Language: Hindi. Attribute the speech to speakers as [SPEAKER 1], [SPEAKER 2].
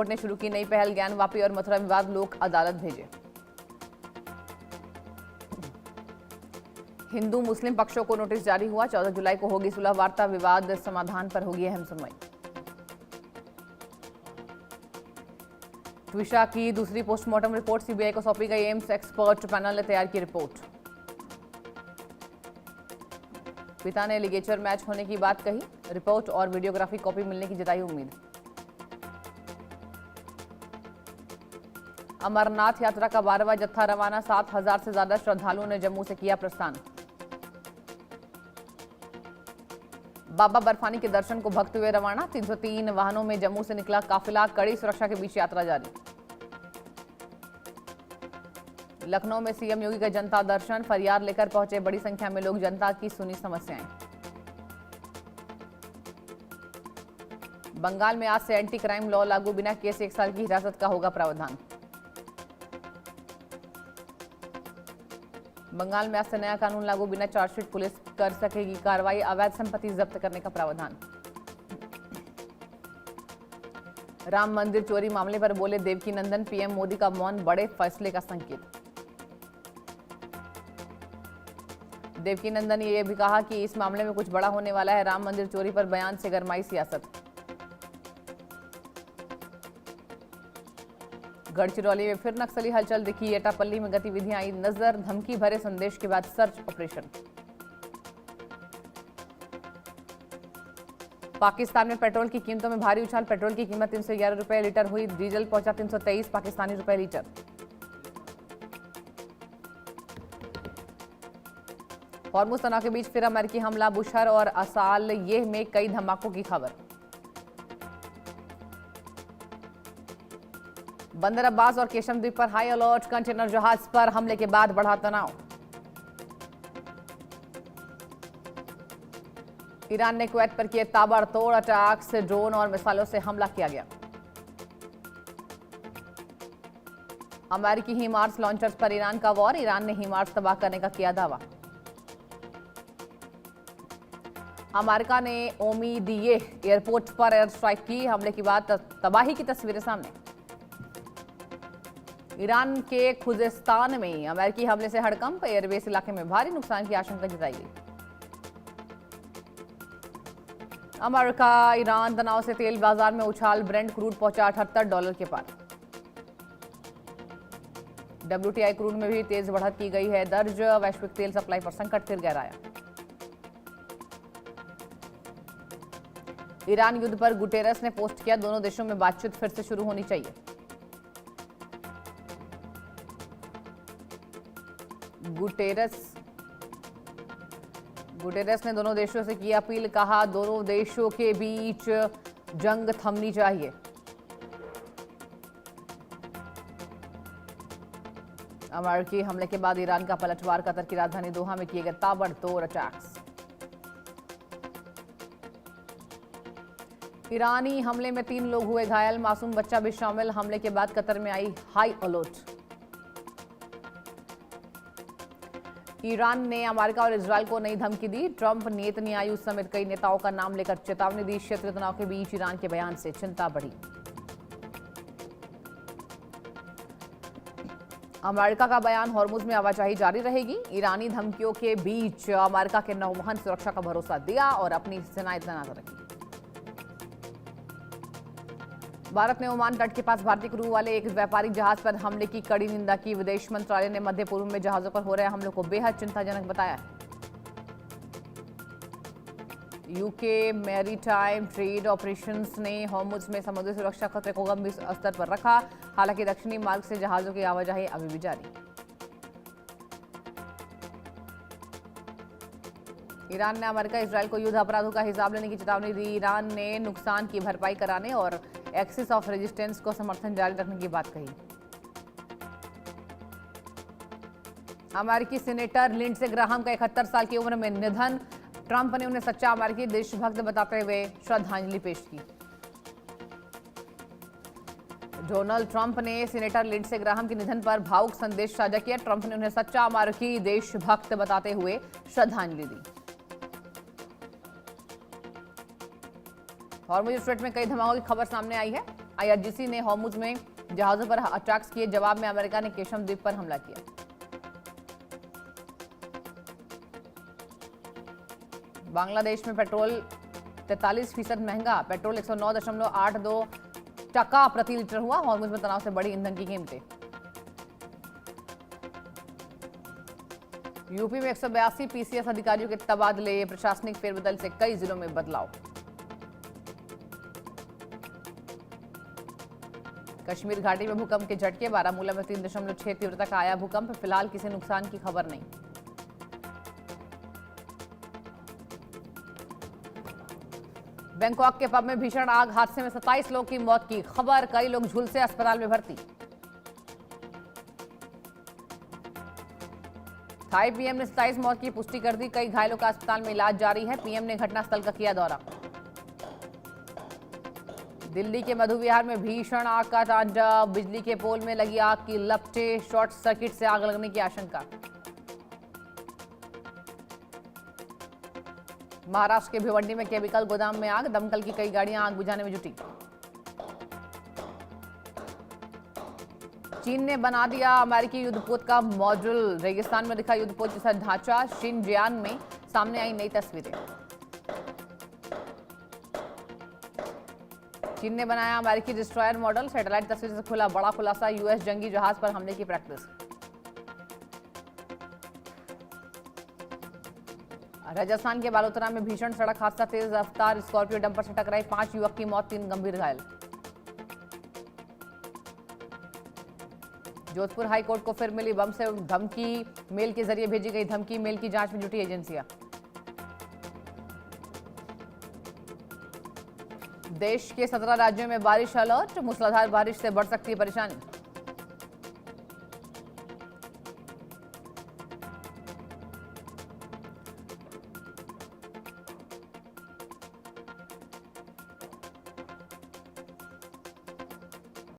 [SPEAKER 1] कोर्ट ने शुरू की नई पहल, ज्ञानवापी और मथुरा विवाद लोक अदालत भेजे। हिंदू मुस्लिम पक्षों को नोटिस जारी हुआ, 14 जुलाई को होगी सुलह वार्ता, विवाद समाधान पर होगी अहम सुनवाई। ट्विशा की दूसरी पोस्टमार्टम रिपोर्ट सीबीआई को सौंपी गई, एम्स एक्सपर्ट पैनल ने तैयार की रिपोर्ट। पिता ने लिगेचर मैच होने की बात कही, रिपोर्ट और वीडियोग्राफी कॉपी मिलने की जताई उम्मीद। अमरनाथ यात्रा का 12वां जत्था रवाना, 7,000 से ज्यादा श्रद्धालुओं ने जम्मू से किया प्रस्थान। बाबा बर्फानी के दर्शन को भक्त हुए रवाना, 303 वाहनों में जम्मू से निकला काफिला, कड़ी सुरक्षा के बीच यात्रा जारी। लखनऊ में सीएम योगी का जनता दर्शन, फरियाद लेकर पहुंचे बड़ी संख्या में लोग, जनता की सुनी समस्याएं। बंगाल में आज से एंटी क्राइम लॉ लागू, बिना केस 1 साल की हिरासत का होगा प्रावधान। बंगाल में आज से नया कानून लागू, बिना चार्जशीट पुलिस कर सकेगी कार्रवाई, अवैध संपत्ति जब्त करने का प्रावधान। राम मंदिर चोरी मामले पर बोले देवकीनंदन, पीएम मोदी का मौन बड़े फैसले का संकेत। देवकीनंदन ने यह भी कहा कि इस मामले में कुछ बड़ा होने वाला है, राम मंदिर चोरी पर बयान से गरमाई सियासत। गढ़चिरौली में फिर नक्सली हलचल दिखी, एटापल्ली में गतिविधियां आई नजर, धमकी भरे संदेश के बाद सर्च ऑपरेशन। पाकिस्तान में पेट्रोल की कीमतों में भारी उछाल, पेट्रोल की कीमत 311 रुपए लीटर हुई, डीजल पहुंचा 323 पाकिस्तानी रुपए लीटर। हॉर्मुज तनाव के बीच फिर अमेरिकी हमला, बुशहर और असाल ये में कई धमाकों की खबर। बंदर अब्बास और केशम द्वीप पर हाई अलर्ट, कंटेनर जहाज पर हमले के बाद बढ़ा तनाव। ईरान ने कुवैत पर किए ताबड़तोड़ अटैक, से ड्रोन और मिसाइलों से हमला किया गया। अमेरिकी हिमार्स लॉन्चर्स पर ईरान का वॉर, ईरान ने हिमार्स तबाह करने का किया दावा। अमेरिका ने ओमीदीये एयरपोर्ट पर एयर स्ट्राइक की, हमले के बाद तबाही की तस्वीरें सामने। ईरान के खुजेस्तान में अमेरिकी हमले से हड़कंप, एयरबेस इलाके में भारी नुकसान की आशंका जताई गई। अमेरिका ईरान तनाव से तेल बाजार में उछाल, ब्रेंट क्रूड पहुंचा $78 के पार। WTI क्रूड में भी तेज बढ़त की गई है दर्ज, वैश्विक तेल सप्लाई पर संकट फिर गहराया। ईरान युद्ध पर गुटेरस ने पोस्ट किया, दोनों देशों में बातचीत फिर से शुरू होनी चाहिए। गुटेरस ने दोनों देशों से की अपील, कहा दोनों देशों के बीच जंग थमनी चाहिए। अमेरिकी हमले के बाद ईरान का पलटवार, कतर की राजधानी दोहा में किए गए ताबड़तोड़ अटैक्स। ईरानी हमले में 3 लोग हुए घायल, मासूम बच्चा भी शामिल, हमले के बाद कतर में आई हाई अलर्ट। ईरान ने अमेरिका और इजरायल को नई धमकी दी, ट्रंप नेतन्याहू समेत कई नेताओं का नाम लेकर चेतावनी दी, क्षेत्रीय तनाव के बीच ईरान के बयान से चिंता बढ़ी। अमेरिका का बयान, हॉर्मुज में आवाजाही जारी रहेगी, ईरानी धमकियों के बीच अमेरिका के नौवहन सुरक्षा का भरोसा दिया और अपनी सेनाएं तैनात रखी। भारत ने ओमान तट के पास भारतीय क्रू वाले एक व्यापारिक जहाज पर हमले की कड़ी निंदा की, विदेश मंत्रालय ने मध्य पूर्व में जहाजों पर हो रहे हमलों को बेहद चिंताजनक बताया है। यूके मैरीटाइम ट्रेड ऑपरेशंस ने हॉर्मुज में समुद्री सुरक्षा खतरे को गंभीर स्तर पर रखा, हालांकि दक्षिणी मार्ग से जहाजों की आवाजाही अभी भी जारी। ईरान ने अमेरिका इजरायल को युद्ध अपराधों का हिसाब लेने की चेतावनी दी, ईरान ने नुकसान की भरपाई कराने और एक्सिस ऑफ रेजिस्टेंस को समर्थन जारी रखने की बात कही। अमेरिकी सीनेटर लिंडसे ग्राहम का 71 साल की उम्र में निधन, ट्रंप ने उन्हें सच्चा अमेरिकी देशभक्त बताते हुए श्रद्धांजलि पेश की। डोनाल्ड ट्रंप ने सीनेटर लिंडसे ग्राहम के निधन पर भावुक संदेश साझा किया, ट्रंप ने उन्हें सच्चा अमेरिकी देशभक्त बताते हुए श्रद्धांजलि दी। हॉर्मुज स्ट्रेट में कई धमाकों की खबर सामने आई है। आईआरजीसी ने हॉर्मुज में जहाजों पर अटैक्स किए, जवाब में अमेरिका ने केशम द्वीप पर हमला किया। बांग्लादेश में पेट्रोल 43% महंगा, पेट्रोल 109.82 टका प्रति लीटर हुआ। हॉर्मुज में तनाव से बढ़ी ईंधन की कीमतें। यूपी में 182 पीसीएस अधिकारियों के तबादले, प्रशासनिक फेरबदल से कई जिलों में बदलाव। कश्मीर घाटी में भूकंप के झटके, बारामूला में 3.6 तीव्रता का आया भूकंप, फिलहाल किसी नुकसान की खबर नहीं। बैंकॉक के पब में भीषण आग, हादसे में 27 लोगों की मौत की खबर, कई लोग झुलसे अस्पताल में भर्ती। थाई पीएम ने 27 मौत की पुष्टि कर दी, कई घायलों का अस्पताल में इलाज जारी है। पीएम ने घटनास्थल का किया दौरा। दिल्ली के मधु विहार में भीषण आग का तांडव, बिजली के पोल में लगी आग की लपटें, शॉर्ट सर्किट से आग लगने की आशंका। महाराष्ट्र के भिवंडी में केमिकल गोदाम में आग, दमकल की कई गाड़ियां आग बुझाने में जुटी। चीन ने बना दिया अमेरिकी युद्धपोत का मॉड्यूल, रेगिस्तान में दिखा युद्धपोत जैसा ढांचा। शिनजियांग में सामने आई नई तस्वीरें। चीन ने बनाया अमेरिकी डिस्ट्रॉयर मॉडल, सैटेलाइट तस्वीर से खुला बड़ा खुलासा, यूएस जंगी जहाज पर हमले की प्रैक्टिस। राजस्थान के बालोतरा में भीषण सड़क हादसा, तेज रफ्तार स्कॉर्पियो डंपर से टकराई, 5 युवक की मौत, 3 गंभीर घायल। जोधपुर हाईकोर्ट को फिर मिली बम से धमकी, मेल के जरिए भेजी गई धमकी, मेल की जांच में जुटी एजेंसियां। देश के 17 राज्यों में बारिश अलर्ट, मूसलाधार बारिश से बढ़ सकती है परेशानी।